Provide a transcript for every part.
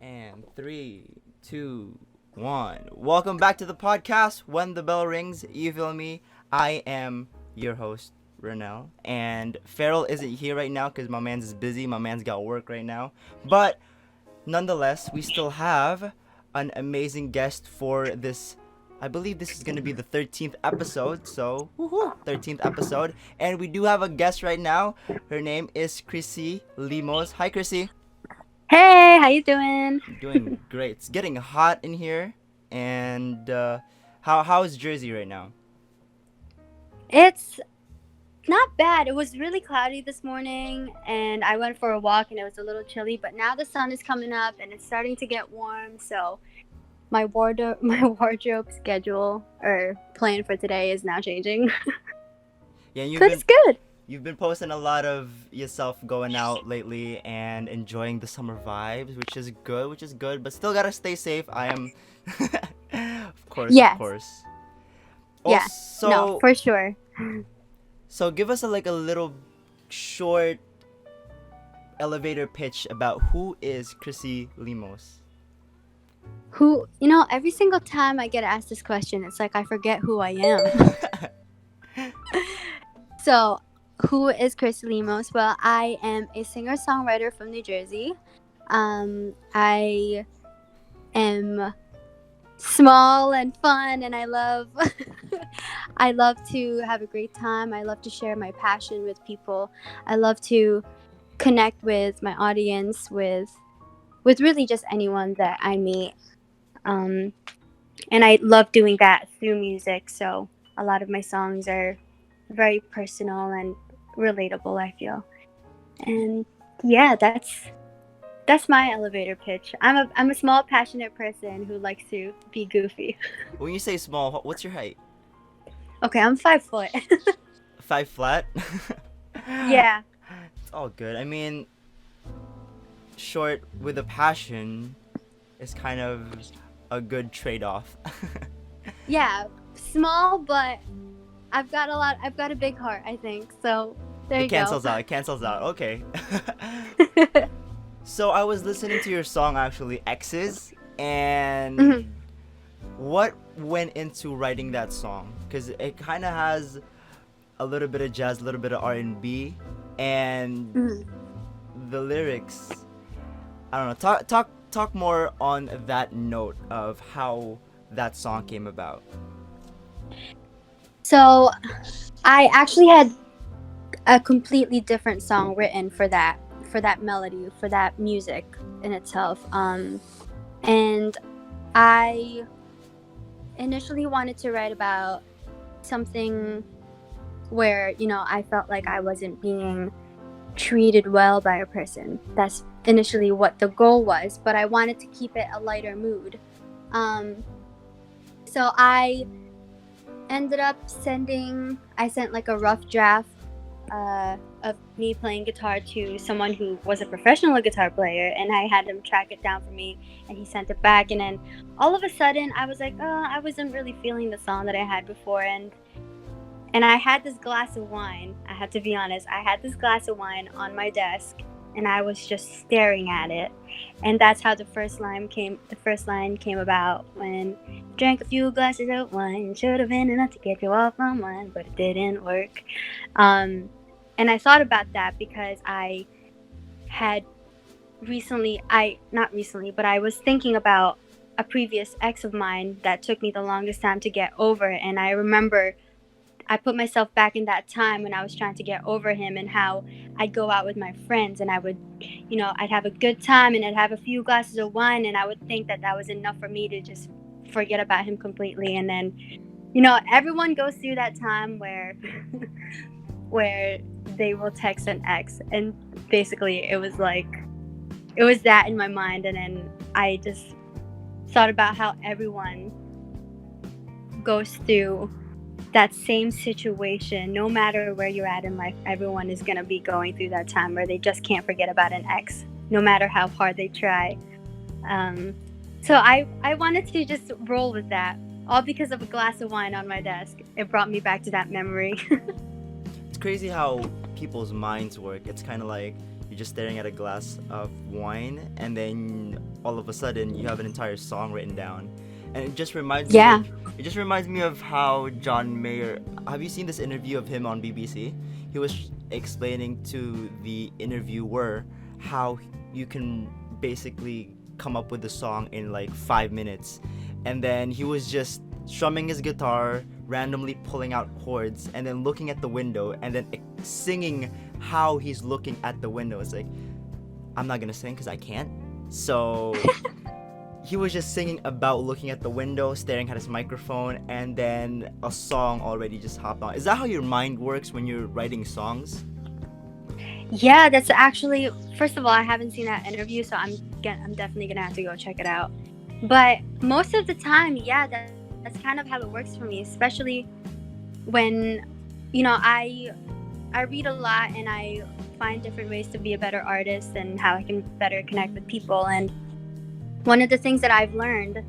And three, two, one. Welcome back to the podcast. When the bell rings, you feel me. I am your host, Ronel. And Farrel isn't here right now because my man's is busy. My man's got work right now. But nonetheless, we still have an amazing guest for this. I believe this is going to be the 13th episode. So, woohoo, 13th episode. And we do have a guest right now. Her name is Chrissie Limos. Hi, Chrissie. Hey, how you doing? Doing great. It's getting hot in here. And how is Jersey right now? It's not bad. It was really cloudy this morning and I went for a walk and it was a little chilly, but now the sun is coming up and it's starting to get warm, so my wardrobe schedule or plan for today is now changing. Yeah, But it's good. you've been posting a lot of yourself going out lately and enjoying the summer vibes, which is good, but still gotta stay safe. I am, of Yes. course. Yeah. No, Also, for sure. so give us a little short elevator pitch about who is Chrissie Limos. Every single time I get asked this question, it's like I forget who I am. So, who is Chrissie Limos? Well, I am a singer-songwriter from New Jersey. I am small and fun, and I love I love to have a great time. I love to share my passion with people. I love to connect with my audience, with really just anyone that I meet. Um, and I love doing that through music. So a lot of my songs are very personal and relatable, I feel. And yeah, that's my elevator pitch. I'm a small, passionate person who likes to be goofy. When you say small, what's your height? Okay, I'm 5 foot. 5 flat. Yeah. It's all good. I mean, short with a passion is kind of a good trade-off. Yeah, small, but I've got a big heart, I think. So there It you go. cancels out. It cancels out. Okay. So I was listening to your song actually, X's, and Mhm, what went into writing that song? Because it kind of has a little bit of jazz, a little bit of R&B, and mhm. the lyrics. I don't know. Talk more on that note of how that song came about. So I actually had a completely different song written for that melody, for that music in itself. And I initially wanted to write about something where I felt like I wasn't being treated well by a person. That's initially what the goal was, but I wanted to keep it a lighter mood. Um, so I sent like a rough draft of me playing guitar to someone who was a professional guitar player, and I had him track it down for me, and he sent it back, and then all of a sudden I was like, oh, I wasn't really feeling the song that I had before, and I had this glass of wine. I have to be honest, I had this glass of wine on my desk, and I was just staring at it, and that's how the first line came about. When drank a few glasses of wine, should have been enough to get you off my mind, but it didn't work. And I thought about that because I had not recently, but I was thinking about a previous ex of mine that took me the longest time to get over, and I remember I put myself back in that time when I was trying to get over him, and how I'd go out with my friends and I'd have a good time and I'd have a few glasses of wine, and I would think that that was enough for me to just forget about him completely. And then, everyone goes through that time where where they will text an ex, and basically it was that in my mind, and then I just thought about how everyone goes through that same situation. No matter where you're at in life, everyone is going to be going through that time where they just can't forget about an ex, no matter how hard they try. Um, so I wanted to just roll with that, all because of a glass of wine on my desk. It brought me back to that memory. It's crazy how people's minds work. It's kind of like you're just staring at a glass of wine, and then all of a sudden you have an entire song written down, and it just reminds me Yeah. of, it just reminds me of how John Mayer. Have you seen this interview of him on BBC? He was explaining to the interviewer how you can basically come up with a song in like 5 minutes, and then he was just strumming his guitar, randomly pulling out chords, and then looking at the window, and then singing how he's looking at the window. It's like, I'm not gonna sing because I can't. So he was just singing about looking at the window, staring at his microphone, and then a song already just hopped on. Is that how your mind works when you're writing songs? Yeah, that's actually, first of all, I haven't seen that interview, so I'm definitely gonna have to go check it out. But most of the time, yeah, that's kind of how it works for me, especially when, I read a lot and I find different ways to be a better artist and how I can better connect with people. And one of the things that I've learned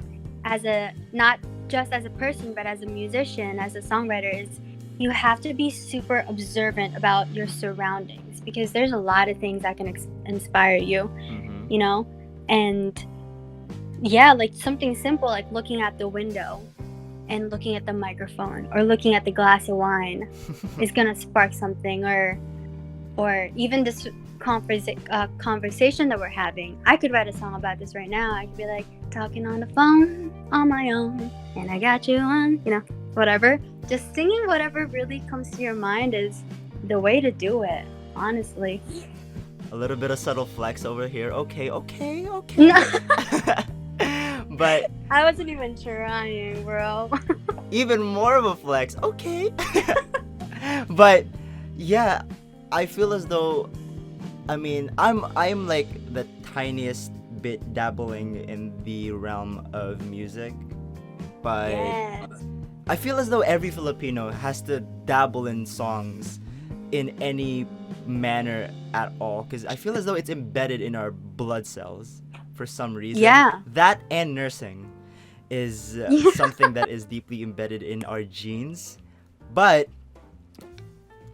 not just as a person, but as a musician, as a songwriter, is you have to be super observant about your surroundings, because there's a lot of things that can inspire you, Mm-hmm. And yeah, like something simple like looking at the window and looking at the microphone or looking at the glass of wine is gonna spark something, or even this conversation that we're having. I could write a song about this right now. I could be like talking on the phone on my own, and I got you on, whatever. Just singing whatever really comes to your mind is the way to do it, honestly. A little bit of subtle flex over here. Okay. No, But I wasn't even trying, bro. even more of a flex. Okay. But yeah, I feel as though, I mean, I'm like the tiniest bit dabbling in the realm of music, but Yes. I feel as though every Filipino has to dabble in songs in any manner at all, because I feel as though it's embedded in our blood cells for some reason. Yeah. That and nursing is Yeah. something that is deeply embedded in our genes. But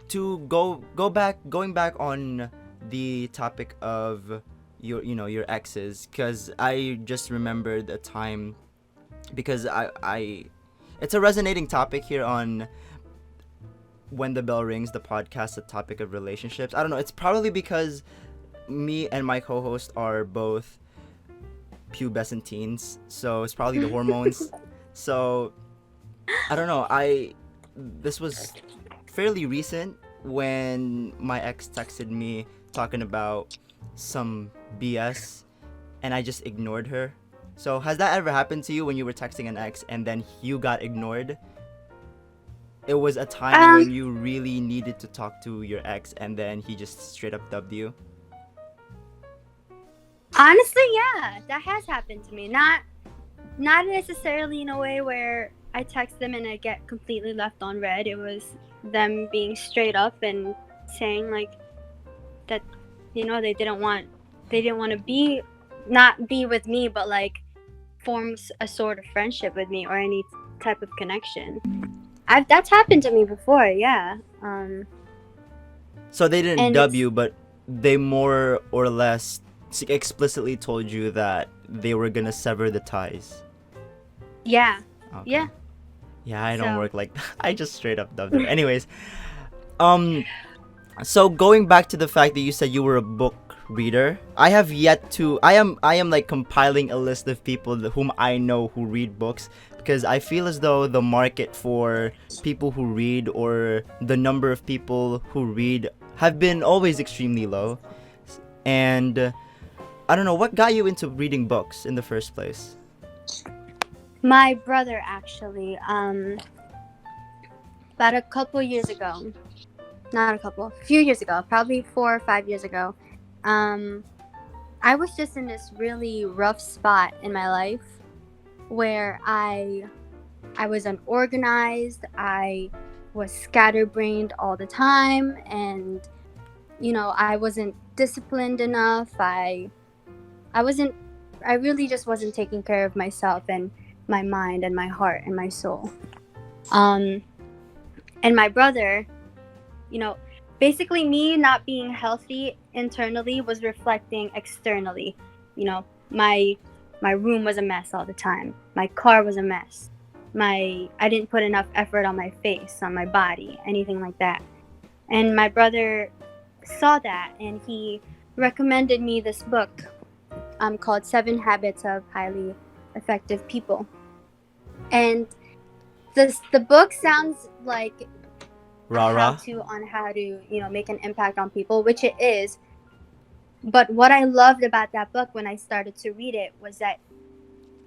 to going back on the topic of your exes, because I just remembered a time, because I it's a resonating topic here on When the Bell Rings, the podcast, the topic of relationships. I don't know, it's probably because me and my co-host are both pubescent teens, so it's probably the hormones. So I don't know, this was fairly recent when my ex texted me talking about some BS, and I just ignored her. So has that ever happened to you when you were texting an ex and then you got ignored? It was a time when you really needed to talk to your ex and then he just straight up dubbed you. Honestly, yeah, that has happened to me. Not necessarily in a way where I text them and I get completely left on red. It was them being straight up and saying like that, they didn't want to not be with me, but like forms a sort of friendship with me or any type of connection. That's happened to me before, yeah. So they didn't And dub you, but they more or less explicitly told you that they were gonna sever the ties. yeah, Okay. yeah. Yeah, I don't So- work like that. I just straight up dubbed her. Anyways, so going back to the fact that you said you were a book reader, I have yet to. I am like compiling a list of people whom I know who read books, because I feel as though the market for people who read, or the number of people who read, have been always extremely low. And I don't know, what got you into reading books in the first place? My brother, actually, about a couple years ago, a few years ago, probably 4 or 5 years ago, I was just in this really rough spot in my life where I was unorganized, I was scatterbrained all the time, and I wasn't disciplined enough. I really just wasn't taking care of myself and my mind and my heart and my soul. And my brother, basically me not being healthy internally was reflecting externally. My my room was a mess all the time. My car was a mess. I didn't put enough effort on my face, on my body, anything like that. And my brother saw that, and he recommended me this book called 7 Habits of Highly Effective People. And the book sounds like a Rara. how-to on how to, make an impact on people, which it is. But what I loved about that book when I started to read it was that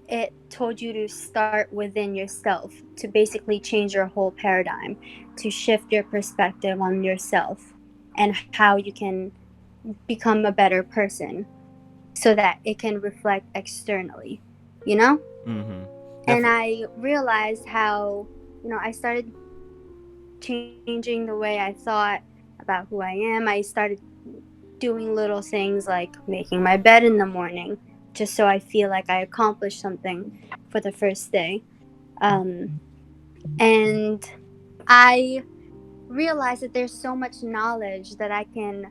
it told you to start within yourself, to basically change your whole paradigm, to shift your perspective on yourself and how you can become a better person so that it can reflect externally, you know? Mm-hmm. And I realized how, I started changing the way I thought about who I am. I started doing little things like making my bed in the morning just so I feel like I accomplished something for the first day. And I realized that there's so much knowledge that I can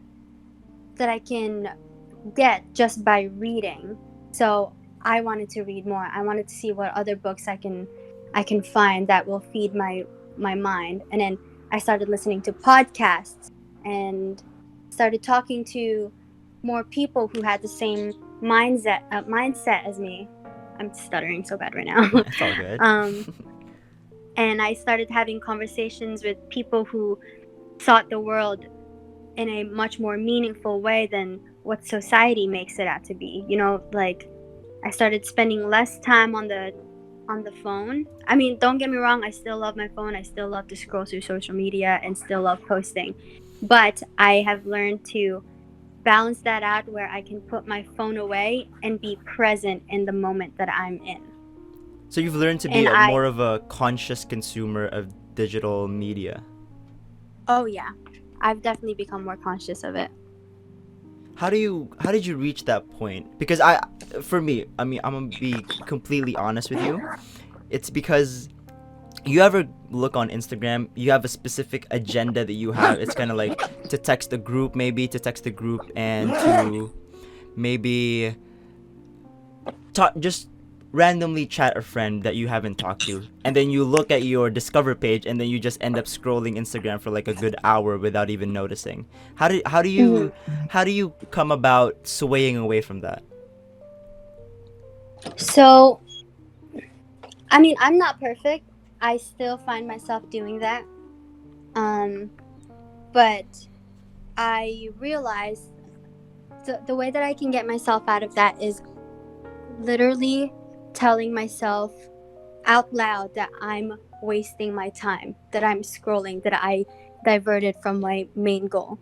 get just by reading. So I wanted to read more. I wanted to see what other books I can find that will feed my mind. And then I started listening to podcasts and started talking to more people who had the same mindset as me. I'm stuttering so bad right now. It's all good. And I started having conversations with people who thought the world in a much more meaningful way than what society makes it out to be. Like I started spending less time on the phone. I mean, don't get me wrong, I still love my phone. I still love to scroll through social media and still love posting. But I have learned to balance that out where I can put my phone away and be present in the moment that I'm in. So you've learned to be more of a conscious consumer of digital media. Oh yeah. I've definitely become more conscious of it. How did you reach that point? Because for me, I mean, I'm gonna be completely honest with you. It's because you ever look on Instagram, you have a specific agenda that you have. It's kind of like to text a group and to maybe just randomly chat a friend that you haven't talked to, and then you look at your discover page and then you just end up scrolling Instagram for like a good hour without even noticing. How do you come about swaying away from that? So, I mean, I'm not perfect. I still find myself doing that. But I realized the way that I can get myself out of that is literally telling myself out loud that I'm wasting my time, that I'm scrolling, that I diverted from my main goal.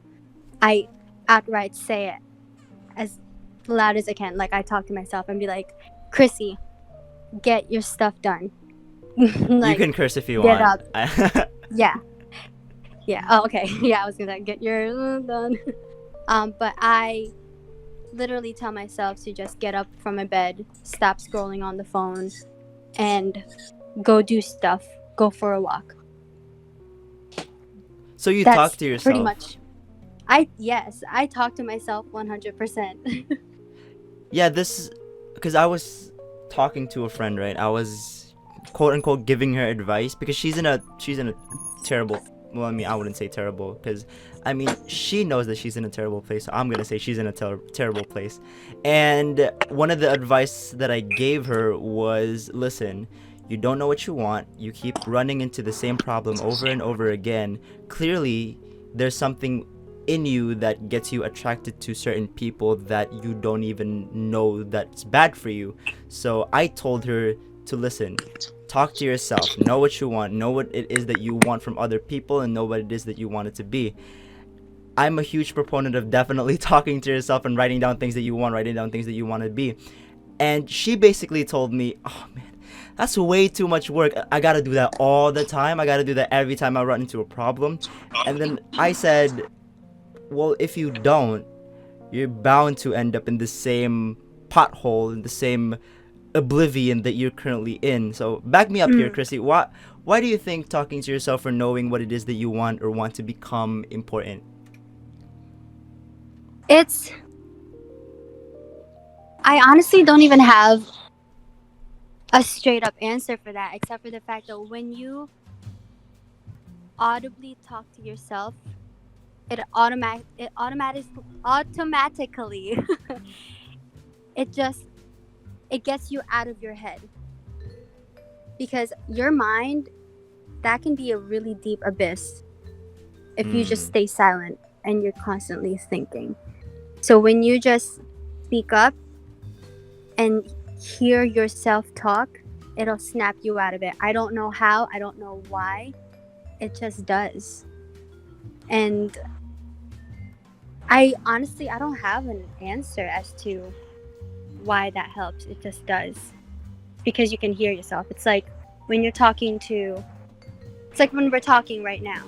I outright say it as loud as I can. Like I talk to myself and be like, Chrissie, get your stuff done. Like, you can curse if you get want. Up. Yeah. Oh, okay. Yeah, I was gonna get your done. But I literally tell myself to just get up from my bed, stop scrolling on the phone, and go do stuff. Go for a walk. So you talk to yourself. Pretty much. I talk to myself 100%. Yeah, because I was talking to a friend, right? I was quote unquote giving her advice because she's in a terrible. Well, I mean, I wouldn't say terrible because, I mean, she knows that she's in a terrible place. So I'm gonna say she's in a terrible place. And one of the advice that I gave her was, listen, you don't know what you want. You keep running into the same problem over and over again. Clearly, there's something in you that gets you attracted to certain people that you don't even know that's bad for you. So I told her to listen. Talk to yourself, know what you want, know what it is that you want from other people, and know what it is that you want it to be. I'm a huge proponent of definitely talking to yourself and writing down things that you want, writing down things that you want to be. And she basically told me, oh man, that's way too much work. I gotta do that all the time. I gotta do that every time I run into a problem. And then I said, well, if you don't, you're bound to end up in the same pothole, in the same oblivion that you're currently in. So back me up here, Chrissie. Why do you think talking to yourself or knowing what it is that you want or want to become important? I honestly don't even have a straight up answer for that, except for the fact that when you audibly talk to yourself, automatically it just it gets you out of your head, because your mind, that can be a really deep abyss if you just Mm. stay silent and you're constantly thinking. So when you just speak up and hear yourself talk, it'll snap you out of it. I don't know how, I don't know why. It just does. And I don't have an answer as to why that helps. It just does. Because you can hear yourself. It's like when you're talking to it's like when we're talking right now.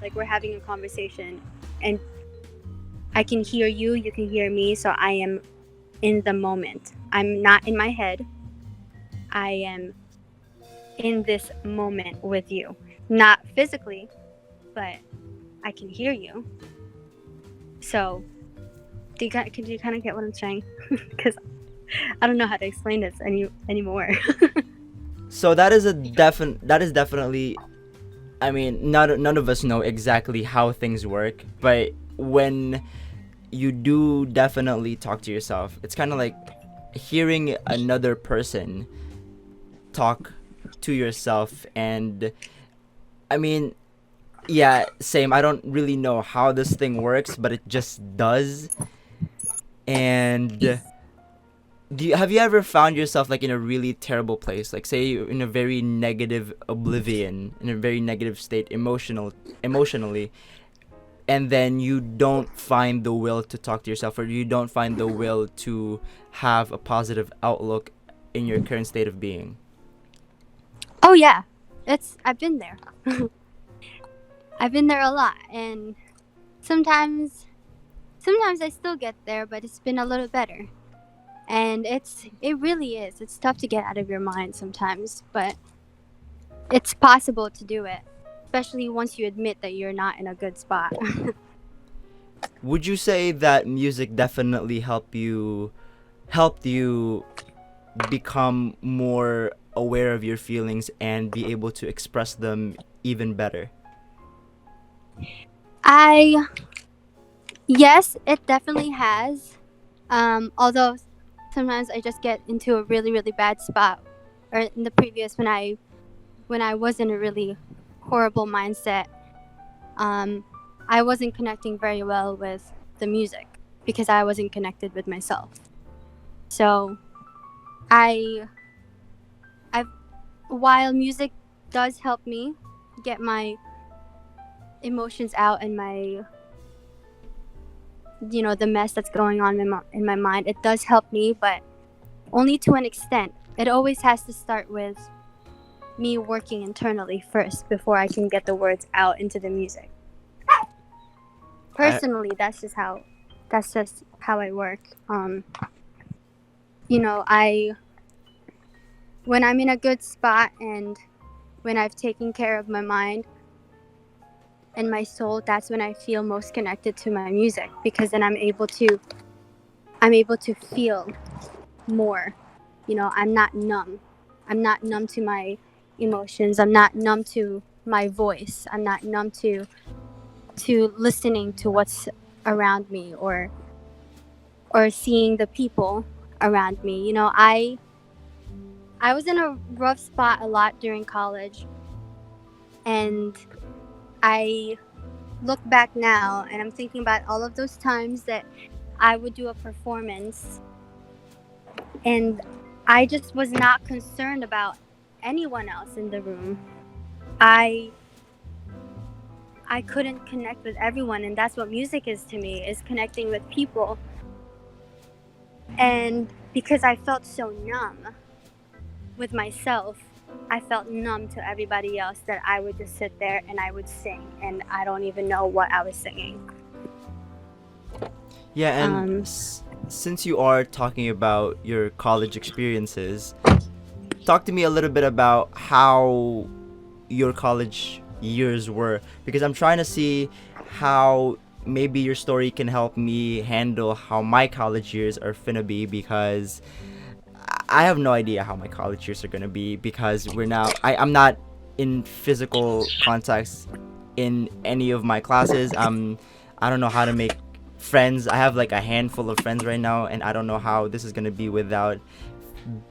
Like we're having a conversation and I can hear you, you can hear me, so I am in the moment. I'm not in my head. I am in this moment with you. Not physically, but I can hear you. So, do you kind of get what I'm saying? Because I don't know how to explain this anymore. So that is definitely, I mean, none of us know exactly how things work, but when you do definitely talk to yourself, it's kind of like hearing another person talk to yourself. And I mean, yeah, same. I don't really know how this thing works, but it just does. And have you ever found yourself like in a really terrible place, like say you're in a very negative oblivion, in a very negative state emotionally, and then you don't find the will to talk to yourself, or you don't find the will to have a positive outlook in your current state of being? Oh yeah, I've been there. I've been there a lot, and sometimes I still get there, but it's been a little better. And it really is. It's tough to get out of your mind sometimes, but it's possible to do it, especially once you admit that you're not in a good spot. Would you say that music definitely helped you become more aware of your feelings and be able to express them even better? I Yes, it definitely has. Although sometimes I just get into a really really bad spot, or in the previous when I was in a really horrible mindset. Um, I wasn't connecting very well with the music because I wasn't connected with myself. So I I while music does help me get my emotions out and my the mess that's going on in my mind, it does help me, but only to an extent. It always has to start with me working internally first before I can get the words out into the music. I Personally, that's just how I work. I when I'm in a good spot and when I've taken care of my mind and my soul, that's when I feel most connected to my music, because then I'm able to feel more. I'm not numb. I'm not numb to my emotions. I'm not numb to my voice. I'm not numb to listening to what's around me, or seeing the people around me. I was in a rough spot a lot during college, and I look back now and I'm thinking about all of those times that I would do a performance and I just was not concerned about anyone else in the room. I I couldn't connect with everyone, and that's what music is to me, is connecting with people. And because I felt so numb with myself, I felt numb to everybody else, that I would just sit there and I would sing and I don't even know what I was singing. Yeah, and Um, since you are talking about your college experiences, talk to me a little bit about how your college years were, because I'm trying to see how maybe your story can help me handle how my college years are finna be, because I have no idea how my college years are gonna be because I'm not in physical contacts in any of my classes. I don't know how to make friends. I have like a handful of friends right now, and I don't know how this is gonna be without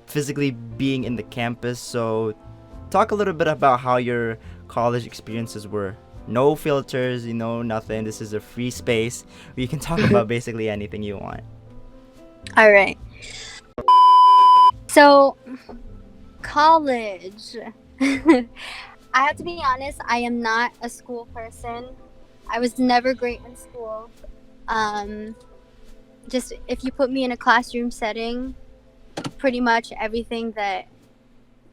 physically being in the campus. So talk a little bit about how your college experiences were. No filters, nothing. This is a free space where you can talk about basically anything you want. All right. So, college. I have to be honest, I am not a school person. I was never great in school. Um, just if you put me in a classroom setting, pretty much everything that,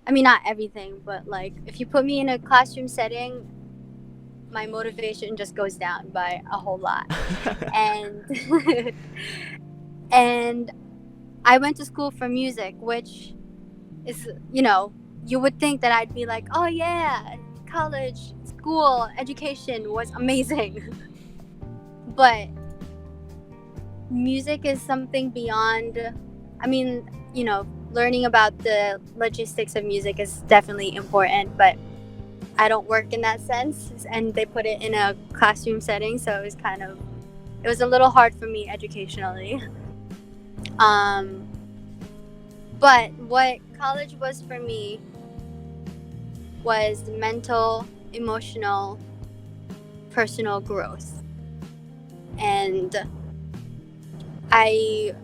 I mean, not everything, but like if you put me in a classroom setting, my motivation just goes down by a whole lot. And and I went to school for music, which is, you would think that I'd be like, oh yeah, college, school, education was amazing. But music is something beyond, I mean, learning about the logistics of music is definitely important, but I don't work in that sense, and they put it in a classroom setting, so it was a little hard for me educationally. But what college was for me was mental, emotional, personal growth. And I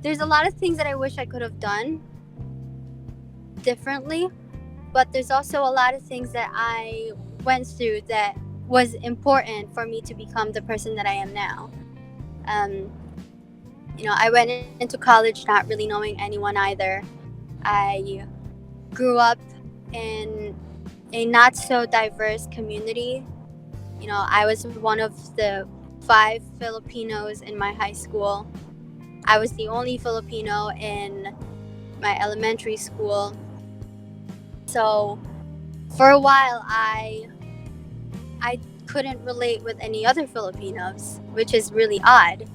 there's a lot of things that I wish I could have done differently, but there's also a lot of things that I went through that was important for me to become the person that I am now. I went into college not really knowing anyone either. I grew up in a not so diverse community. I was one of the 5 Filipinos in my high school. I was the only Filipino in my elementary school. So for a while, I couldn't relate with any other Filipinos, which is really odd.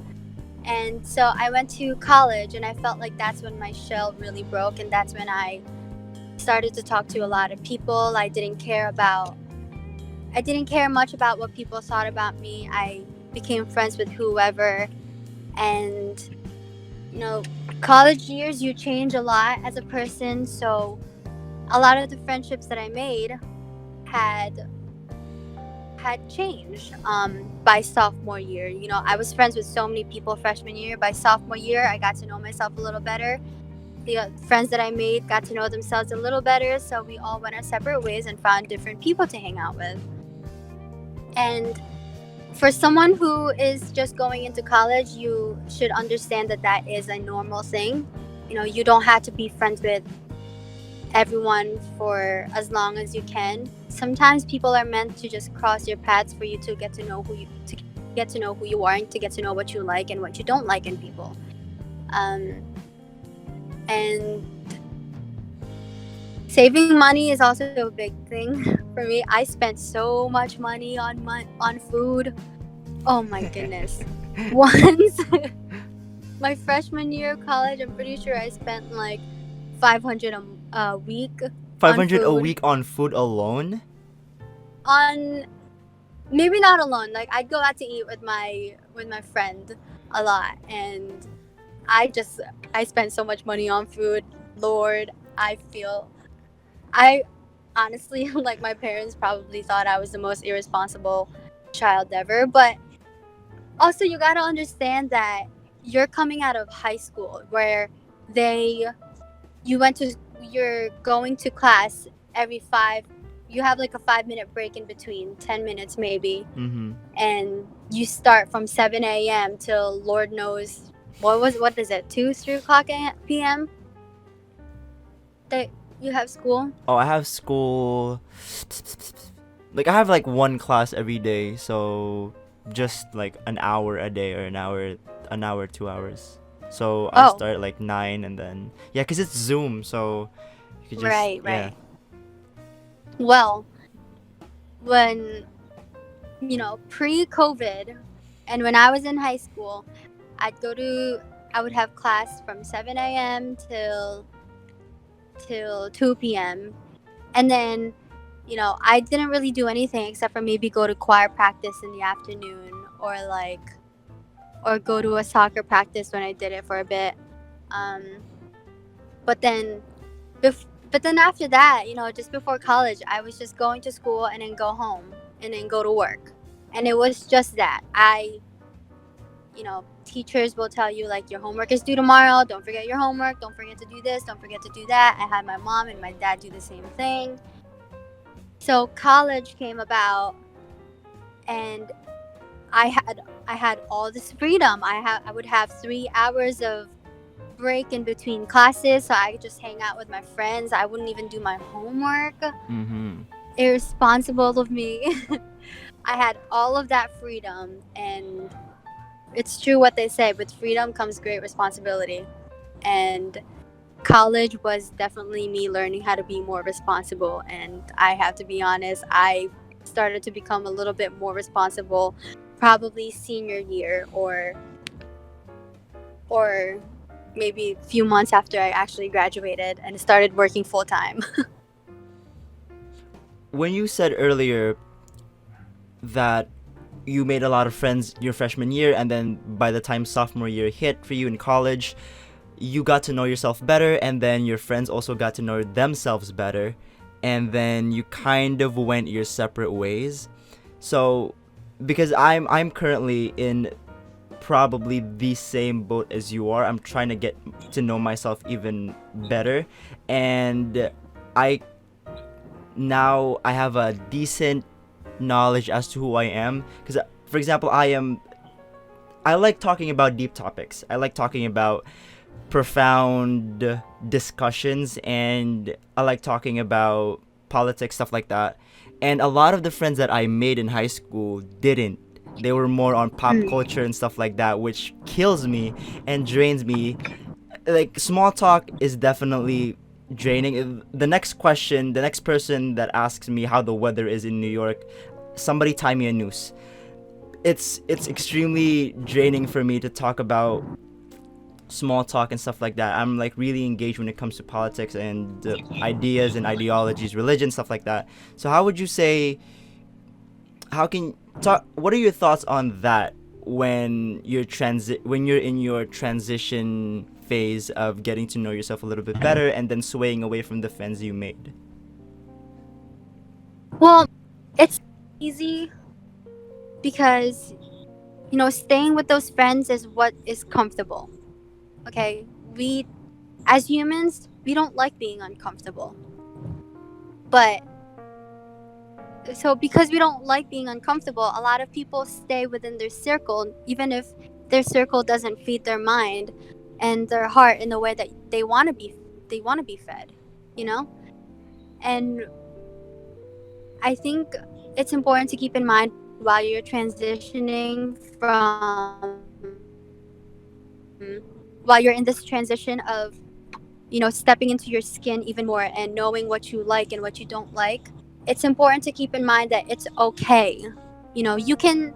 And so I went to college, and I felt like that's when my shell really broke, and that's when I started to talk to a lot of people. I didn't care much about what people thought about me. I became friends with whoever. And college years, you change a lot as a person, so a lot of the friendships that I made had changed by sophomore year. I was friends with so many people freshman year. By sophomore year, I got to know myself a little better. The friends that I made got to know themselves a little better, so we all went our separate ways and found different people to hang out with. And for someone who is just going into college, you should understand that that is a normal thing. You don't have to be friends with everyone for as long as you can. Sometimes people are meant to just cross your paths for you to get to know who you are, and to get to know what you like and what you don't like in people. And saving money is also a big thing for me. I spent so much money on food. Oh my goodness. Once my freshman year of college, I'm pretty sure I spent like $500 a week. 500 a week on food alone? On maybe not alone. Like I'd go out to eat with my friend a lot, and I spent so much money on food. Lord, I honestly, like, my parents probably thought I was the most irresponsible child ever. But also, you gotta understand that you're coming out of high school where you're going to class you have like a 5-minute break in between, 10 minutes maybe. Mm-hmm. And you start from 7 a.m. till Lord knows what is it, 2-3 o'clock p.m. that you have school. Oh, I have school. Like, I have like one class every day, so just like an hour a day, or an hour, 2 hours. So I start at like 9, and then because it's Zoom, so you could just right. Well, when pre-COVID And when I was in high school, I'd go to I would have class from 7 a.m. till 2 p.m. And then, I didn't really do anything except for maybe go to choir practice in the afternoon, or go to a soccer practice when I did it for a bit. Um, but then but then after that, just before college, I was just going to school and then go home and then go to work. And it was just that. Teachers will tell you like your homework is due tomorrow. Don't forget your homework. Don't forget to do this. Don't forget to do that. I had my mom and my dad do the same thing. So college came about, and I had all this freedom. I would have 3 hours of break in between classes, so I could just hang out with my friends. I wouldn't even do my homework. Mm-hmm. Irresponsible of me. I had all of that freedom, and it's true what they say, with freedom comes great responsibility. And college was definitely me learning how to be more responsible, and I have to be honest, I started to become a little bit more responsible probably senior year, or maybe a few months after I actually graduated and started working full time. When you said earlier that you made a lot of friends your freshman year, and then by the time sophomore year hit for you in college, you got to know yourself better, and then your friends also got to know themselves better, and then you kind of went your separate ways. So because I'm currently in probably the same boat as you are. I'm trying to get to know myself even better, and I I have a decent knowledge as to who I am. Because, for example, I like talking about deep topics. I like talking about profound discussions, and I like talking about politics, stuff like that. And a lot of the friends that I made in high school didn't. They were more on pop culture and stuff like that, which kills me and drains me. Like, small talk is definitely draining. The next person that asks me how the weather is in New York, somebody tie me a noose. It's extremely draining for me to talk about small talk and stuff like that. I'm like really engaged when it comes to politics and ideas and ideologies, religion, stuff like that. So how would you say, how can talk what are your thoughts on that when when you're in your transition phase of getting to know yourself a little bit better and then swaying away from the friends you made? Well, it's easy because, staying with those friends is what is comfortable. Okay? We, as humans, we don't like being uncomfortable. But, so because we don't like being uncomfortable, a lot of people stay within their circle, even if their circle doesn't feed their mind and their heart in the way that they want to be fed, you know? And I think it's important to keep in mind while you're transitioning while you're in this transition of, stepping into your skin even more and knowing what you like and what you don't like. It's important to keep in mind that it's okay. You can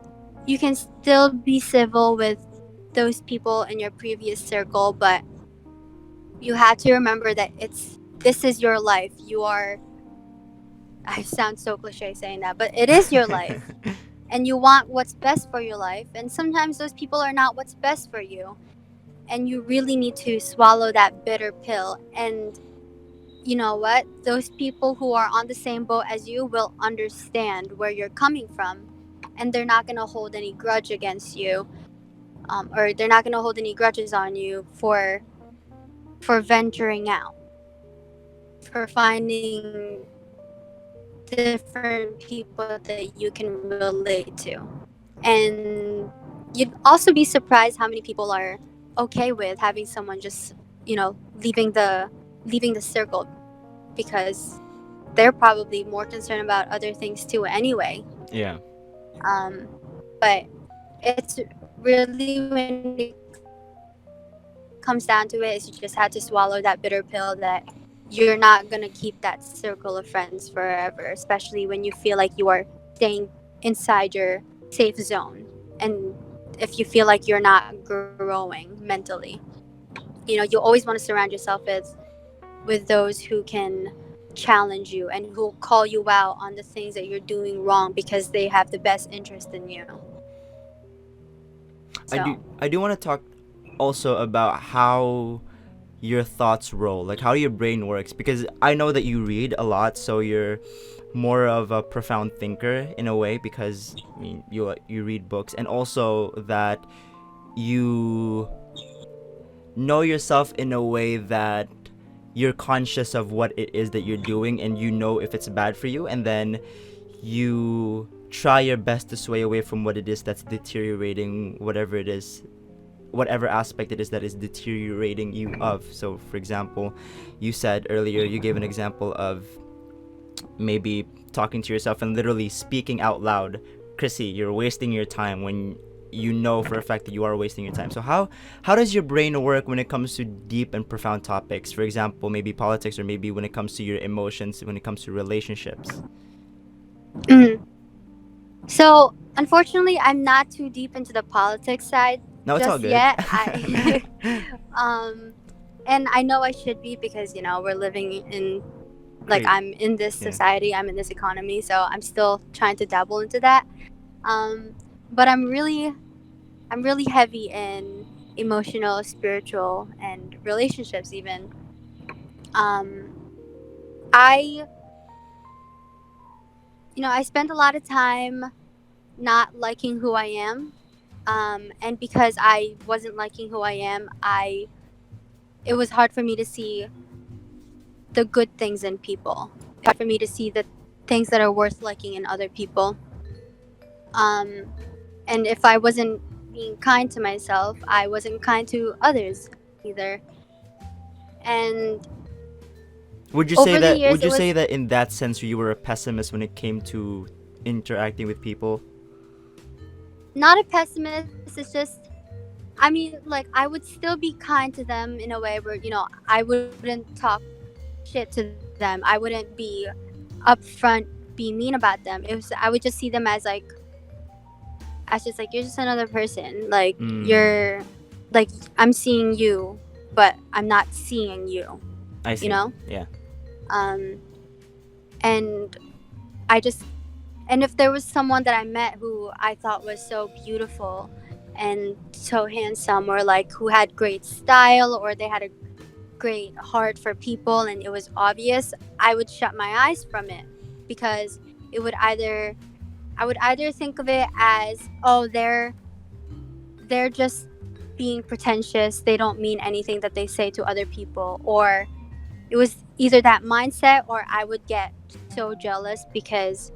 still be civil with those people in your previous circle, but you have to remember that this is your life. I sound so cliche saying that, but it is your life. And you want what's best for your life, and sometimes those people are not what's best for you, and you really need to swallow that bitter pill. And you know what, those people who are on the same boat as you will understand where you're coming from, and they're not going to hold any grudge against you, or they're not going to hold any grudges on you for venturing out, for finding different people that you can relate to. And you'd also be surprised how many people are okay with having someone just, leaving the circle, because they're probably more concerned about other things too anyway. Yeah. Um, but it's really, when it comes down to it, is you just have to swallow that bitter pill that you're not going to keep that circle of friends forever, especially when you feel like you are staying inside your safe zone. And that's not what you want. if you feel like you're not growing mentally. You always want to surround yourself with those who can challenge you and who call you out on the things that you're doing wrong because they have the best interest in you. So, I do want to talk also about how your thoughts roll, like how your brain works, because I know that you read a lot, so you're more of a profound thinker in a way, because I mean you read books, and also that you know yourself in a way that you're conscious of what it is that you're doing, and you know if it's bad for you, and then you try your best to sway away from what it is that's deteriorating, whatever it is, whatever aspect it is that is deteriorating you of. So for example, you said earlier, you gave an example of maybe talking to yourself and literally speaking out loud, Chrissy, you're wasting your time, when you know for a fact that you are wasting your time. So how does your brain work when it comes to deep and profound topics, for example maybe politics, or maybe when it comes to your emotions, when it comes to relationships? mhm. So unfortunately, I'm not too deep into the politics side No, it's all just good. yet. I um and I know I should be, because we're living in, like, Great. I'm in this Yeah. society, I'm in this economy, so I'm still trying to dabble into that. Um but I'm really heavy in emotional, spiritual, and relationships even. Um I I spend a lot of time not liking who I am. And because I wasn't liking who I am, it was hard for me to see the good things in people. It's hard for me to see the things that are worth liking in other people. Um, and if I wasn't being kind to myself, I wasn't kind to others either. And over the years, Would it you say was that in that sense you were a pessimist when it came to interacting with people? not a pessimist. It's just, I mean, like, I would still be kind to them in a way where, I wouldn't talk shit to them. I wouldn't be upfront, be mean about them. I would just see them as just like, you're just another person. Like, Mm, like, I'm seeing you, but I'm not seeing you. I You see. know. Yeah. Um, and I just and if there was someone that I met who I thought was so beautiful and so handsome, or like who had great style, or they had a great heart for people, and it was obvious, I would shut my eyes from it, because it would either I would either think of it as, oh, they're just being pretentious, they don't mean anything that they say to other people, or it was either that mindset, or I would get so jealous because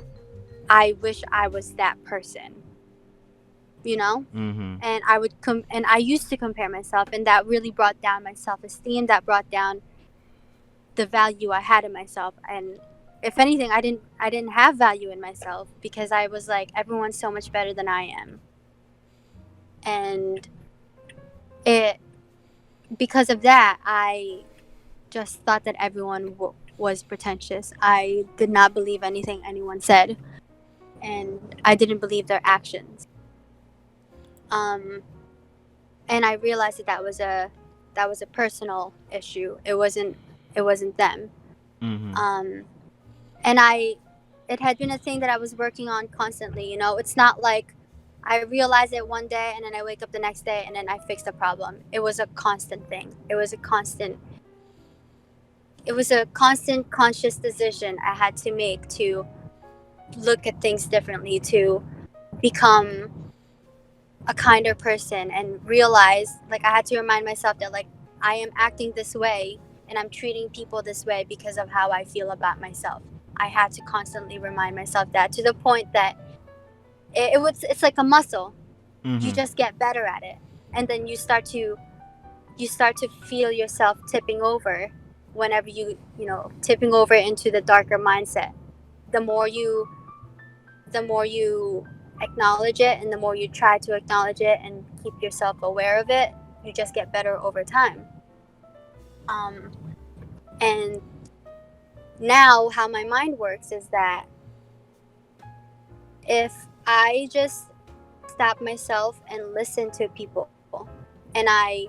I wish I was that person, you know? Mm-hmm. And and I used to compare myself, and that really brought down my self-esteem, that brought down the value I had in myself. And if anything, I didn't have value in myself, because I was like, everyone's so much better than I am. And it because of that, I just thought that everyone was pretentious. I did not believe anything anyone said, and I didn't believe their actions. Um and I realized that that was a personal issue. It wasn't them. Mm-hmm. Um and it had been a thing that I was working on constantly. It's not like I realized it one day and then I wake up the next day and then I fix the problem. It was a constant thing. It was a constant conscious decision I had to make to look at things differently, to become a kinder person, and realize, like, I had to remind myself that, like, I am acting this way and I'm treating people this way because of how I feel about myself. I had to constantly remind myself that, to the point that it's like a muscle. You Mm-hmm. just get better at it, and then you start to feel yourself tipping over, whenever tipping over into the darker mindset. The more you the more you acknowledge it, and the more you try to acknowledge it and keep yourself aware of it, you just get better over time. um and now how my mind works is that if I just stop myself and listen to people, and I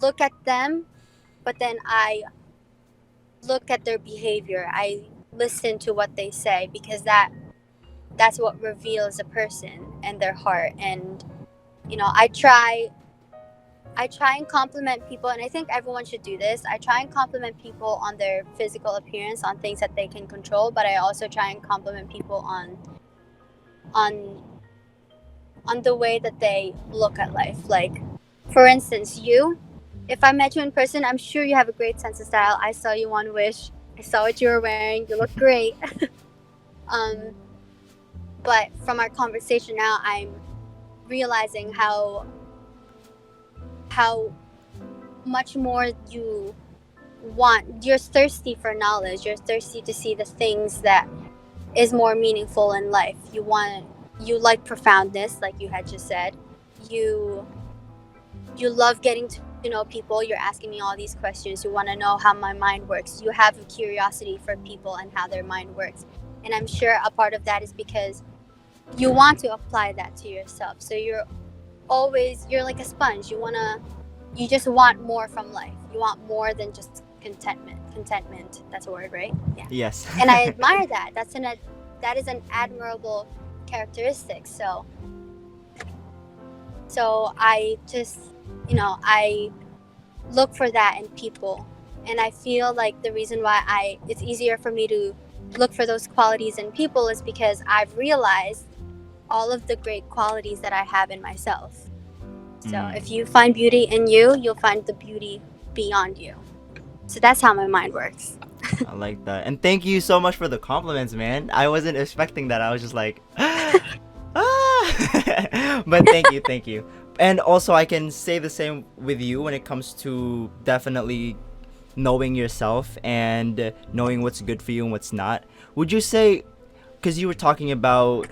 look at them, but then I look at their behavior. I listen to what they say, because that's what reveals a person and their heart. And I try and compliment people, and I think everyone should do this. I try and compliment people on their physical appearance, on things that they can control, but I also try and compliment people on on the way that they look at life. Like, for instance, you, if I met you in person, I'm sure you have a great sense of style. I saw you on Wish. I saw what you were wearing. You look great. um, but from our conversation now, I'm realizing how much more you want. You're thirsty for knowledge. You're thirsty to see the things that is more meaningful in life. You like profoundness, like you had just said. You you love getting to know people. You're asking me all these questions. You want to know how my mind works. You have a curiosity for people and how their mind works. And I'm sure a part of that is because you want to apply that to yourself. So you're like a sponge. You just want more from life. You want more than just contentment. That's a word, right? Yeah. Yes. And I admire that. That is an admirable characteristic. So I just, I look for that in people. And I feel like the reason why it's easier for me to look for those qualities in people is because I've realized all of the great qualities that I have in myself. So if you find beauty in you, you'll find the beauty beyond you. So that's how my mind works. I like that. And thank you so much for the compliments, man. I wasn't expecting that. I was just like, but thank you. And also, I can say the same with you when it comes to definitely knowing yourself and knowing what's good for you and what's not. Would you say, because you were talking about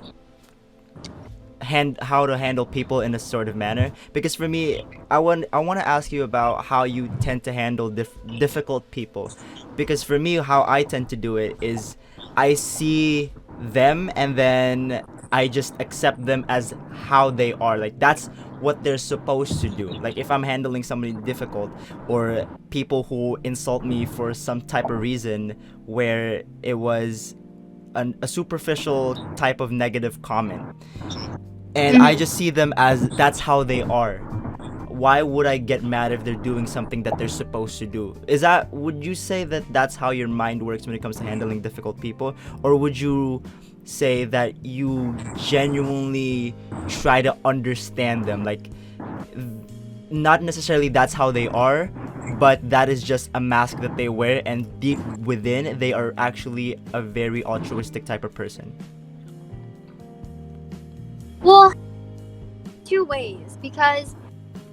how to handle people in a sort of manner, because for me, I want to ask you about how you tend to handle difficult people, because for me, how I tend to do it is I see them and then I just accept them as how they are. Like, that's what they're supposed to do. Like, if I'm handling somebody difficult or people who insult me for some type of reason where it was a superficial type of negative comment, and I just see them as that's how they are. Why would I get mad if they're doing something that they're supposed to do? Would you say that that's how your mind works when it comes to handling difficult people? Or would you say that you genuinely try to understand them? Like, not necessarily that's how they are, but that is just a mask that they wear, and deep within, they are actually a very altruistic type of person. Well, two ways, because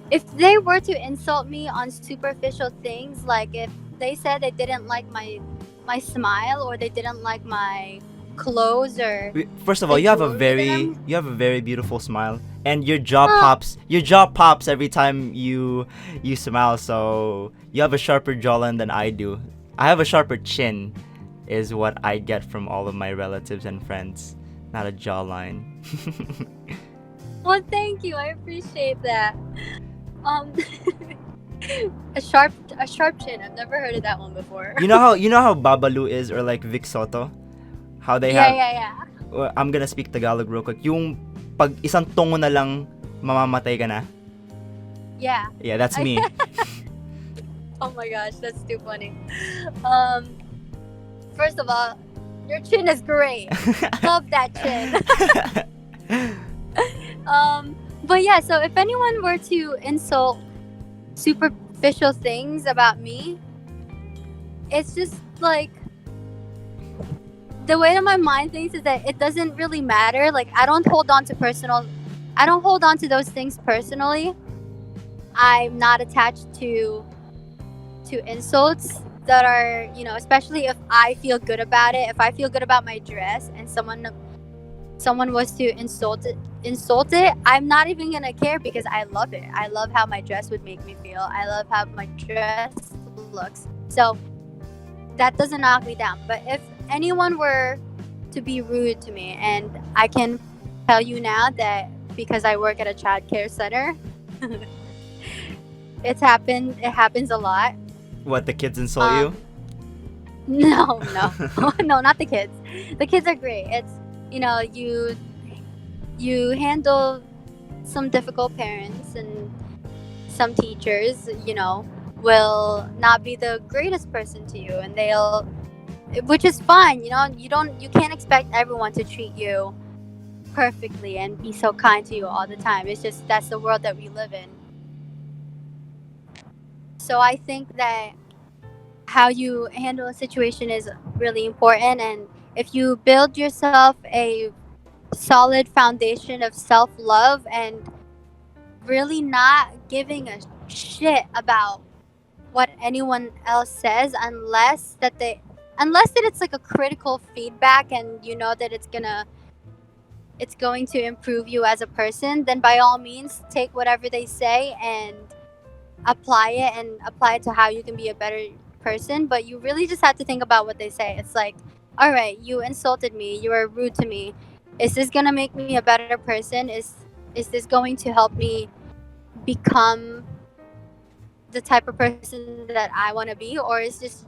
if they were to insult me on superficial things, like if they said they didn't like my smile, or they didn't like my clothes, or first of all, you have a very beautiful smile, and your jaw pops every time you smile. So you have a sharper jawline than I do. I have a sharper chin, is what I get from all of my relatives and friends, not a jawline. Well, thank you. I appreciate that. A sharp chin. I've never heard of that one before. You know how Babalu is, or like Vic Soto, how they have. Yeah. I'm gonna speak Tagalog real quick. Yung pag isang tungo na lang mamamatay ka na. Yeah. Yeah, that's me. Oh my gosh, that's too funny. First of all, your chin is great. Love that chin. But yeah, so if anyone were to insult superficial things about me, it's just like, the way that my mind thinks is that it doesn't really matter. Like, I don't hold on to those things personally. I'm not attached to insults that are, especially if I feel good about it. If I feel good about my dress and someone was to insult it, I'm not even gonna care, because I love it. I love how my dress would make me feel. I love how my dress looks. So that doesn't knock me down. But if anyone were to be rude to me, and I can tell you now that because I work at a child care center, it happens a lot. What, the kids insult you? Um, no, no, no, not the kids. The kids are great. It's, you handle some difficult parents, and some teachers, will not be the greatest person to you, and they'll, which is fine. You can't expect everyone to treat you perfectly and be so kind to you all the time. It's just that's the world that we live in. So I think that how you handle a situation is really important, and if you build yourself a solid foundation of self-love and really not giving a shit about what anyone else says, unless that it's like a critical feedback, and you know that it's going to improve you as a person, then by all means take whatever they say and apply it to how you can be a better person. But you really just have to think about what they say. It's like, all right, you insulted me, you were rude to me. Is this gonna make me a better person? Is this going to help me become the type of person that I want to be, or is this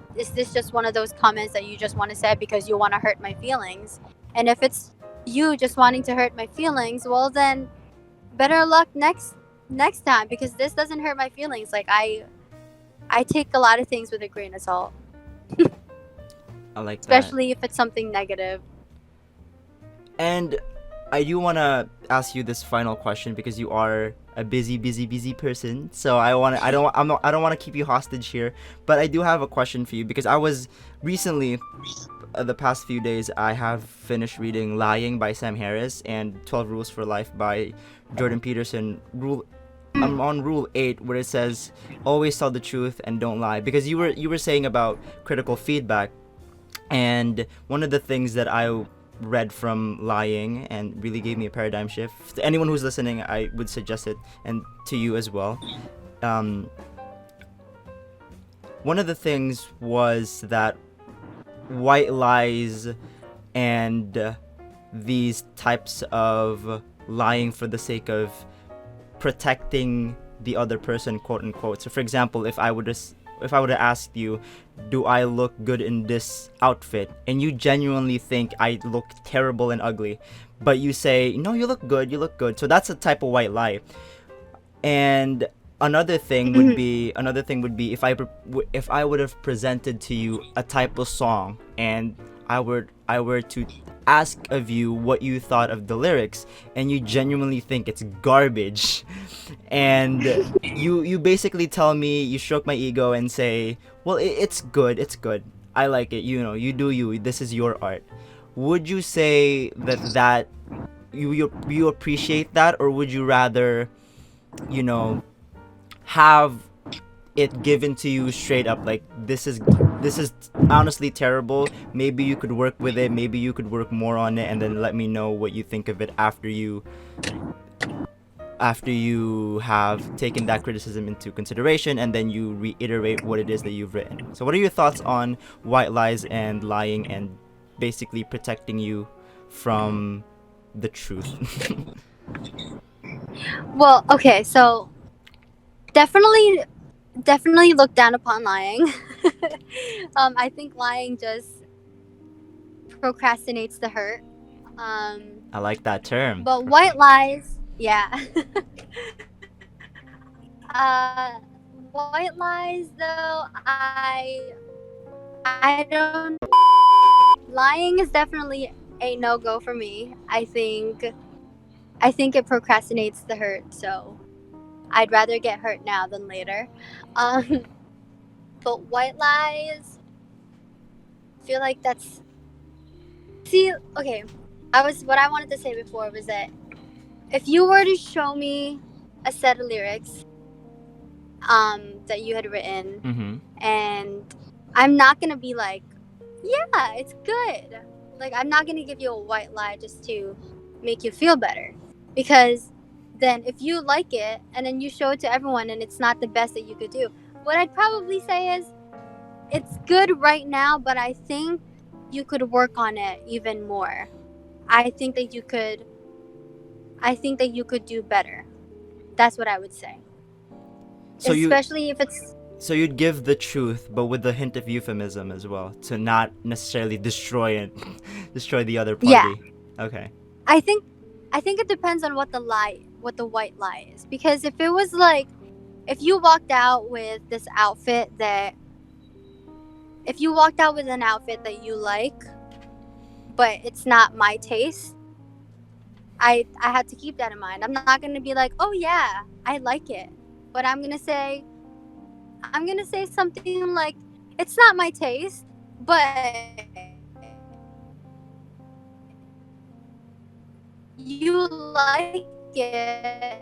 just one of those comments that you just want to say because you want to hurt my feelings? And if it's you just wanting to hurt my feelings, well then better luck next time, because this doesn't hurt my feelings. Like I take a lot of things with a grain of salt, I like that. especially if it's something negative. And I do want to ask you this final question, because you are a busy person. So I don't want to keep you hostage here, but I do have a question for you, because I was recently, the past few days, I have finished reading Lying by Sam Harris and 12 Rules for Life by Jordan Peterson. I'm on rule 8, where it says always tell the truth and don't lie, because you were saying about critical feedback, and one of the things that I read from Lying and really gave me a paradigm shift. To anyone who's listening, I would suggest it, and to you as well. One of the things was that white lies and these types of lying for the sake of protecting the other person, quote unquote. So for example, if I would have asked you, do I look good in this outfit, and you genuinely think I look terrible and ugly, but you say, no, you look good, so that's a type of white lie. And another thing would be if I would have presented to you a type of song, and I were to ask of you what you thought of the lyrics, and you genuinely think it's garbage, and you basically tell me, you stroke my ego and say, well, it's good, I like it, you do you, this is your art. Would you say that you appreciate that, or would you rather have it given to you straight up, like, this is honestly terrible, maybe you could work with it, maybe you could work more on it, and then let me know what you think of it after you have taken that criticism into consideration, and then you reiterate what it is that you've written? So what are your thoughts on white lies and lying, and basically protecting you from the truth? Well, okay, so definitely look down upon lying. I think lying just procrastinates the hurt. I like that term. But white lies, yeah. White lies though, I don't. Lying is definitely a no go for me. I think it procrastinates the hurt. So I'd rather get hurt now than later. Um, but white lies, I feel like that's. See, okay, what I wanted to say before was that if you were to show me a set of lyrics, that you had written, Mm-hmm. and I'm not gonna be like, yeah, it's good. Like, I'm not gonna give you a white lie just to make you feel better, because then if you like it and then you show it to everyone and it's not the best that you could do, what I'd probably say is, it's good right now, but I think you could work on it even more. I think that you could I think that you could do better. That's what I would say. So Especially if it's you'd give the truth, but with a hint of euphemism as well, to not necessarily destroy it, destroy the other yeah. party. Okay. I think it depends on what the white lie is. Because if it was like, if you walked out with this outfit that, if you walked out with an outfit that you like, but it's not my taste, I had to keep that in mind. I'm not gonna be like, oh yeah, I like it, but I'm gonna say something like, it's not my taste, but you like it.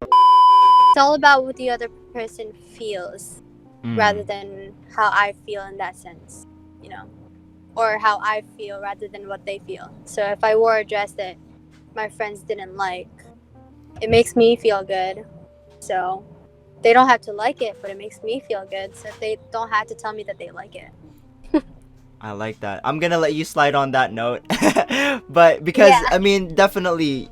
It's all about what the other person feels rather than how I feel in that sense, you know, or how I feel rather than what they feel. So if I wore a dress that my friends didn't like, it makes me feel good. So they don't have to like it, but it makes me feel good. So they don't have to tell me that they like it. I like that. I'm gonna let you slide on that note, but because Yeah. I mean, definitely,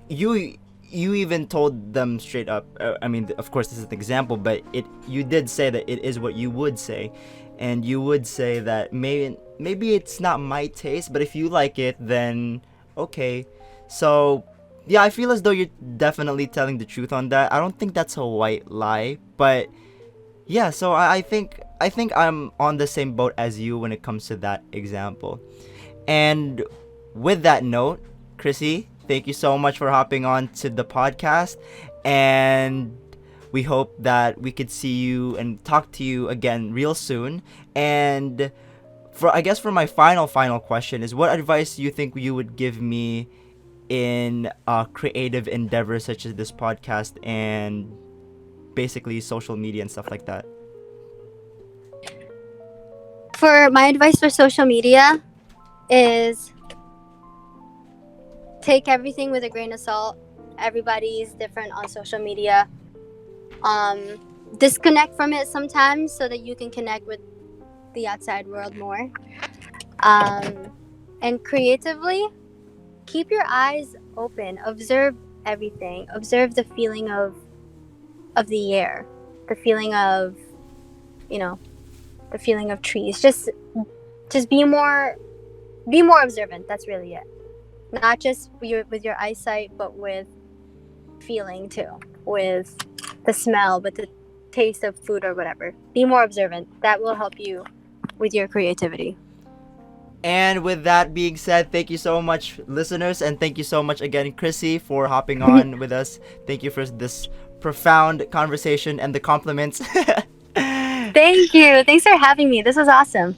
you even told them straight up. I mean, of course, this is an example, but you did say that it is what you would say, and you would say that maybe it's not my taste, but if you like it, then okay. So yeah, I feel as though you're definitely telling the truth on that. I don't think that's a white lie, but yeah, so I think I'm on the same boat as you when it comes to that example. And with that note, Chrissy, thank you so much for hopping on to the podcast, and we hope that we could see you and talk to you again real soon. And for my final question is, what advice do you think you would give me in creative endeavors such as this podcast and basically social media and stuff like that? For my advice for social media is take everything with a grain of salt. Everybody's different on social media. Disconnect from it sometimes so that you can connect with the outside world more. And creatively, keep your eyes open. Observe everything. Observe the feeling of the air, the feeling of, you know, the feeling of trees. Just be more observant. That's really it. Not just with your eyesight, but with feeling too, with the smell, with the taste of food or whatever. Be more observant. That will help you with your creativity. And with that being said, thank you so much, listeners, and thank you so much again, Chrissy, for hopping on with us. Thank you for this profound conversation and the compliments. Thank you. Thanks for having me. This was awesome.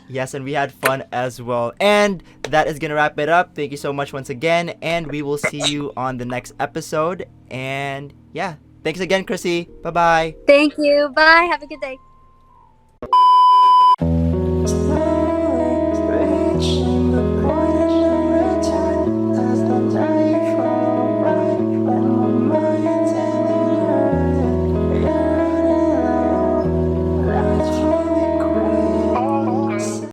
Yes, and we had fun as well. And that is going to wrap it up. Thank you so much once again, and we will see you on the next episode. And yeah, thanks again, Chrissy. Bye-bye. Thank you. Bye. Have a good day.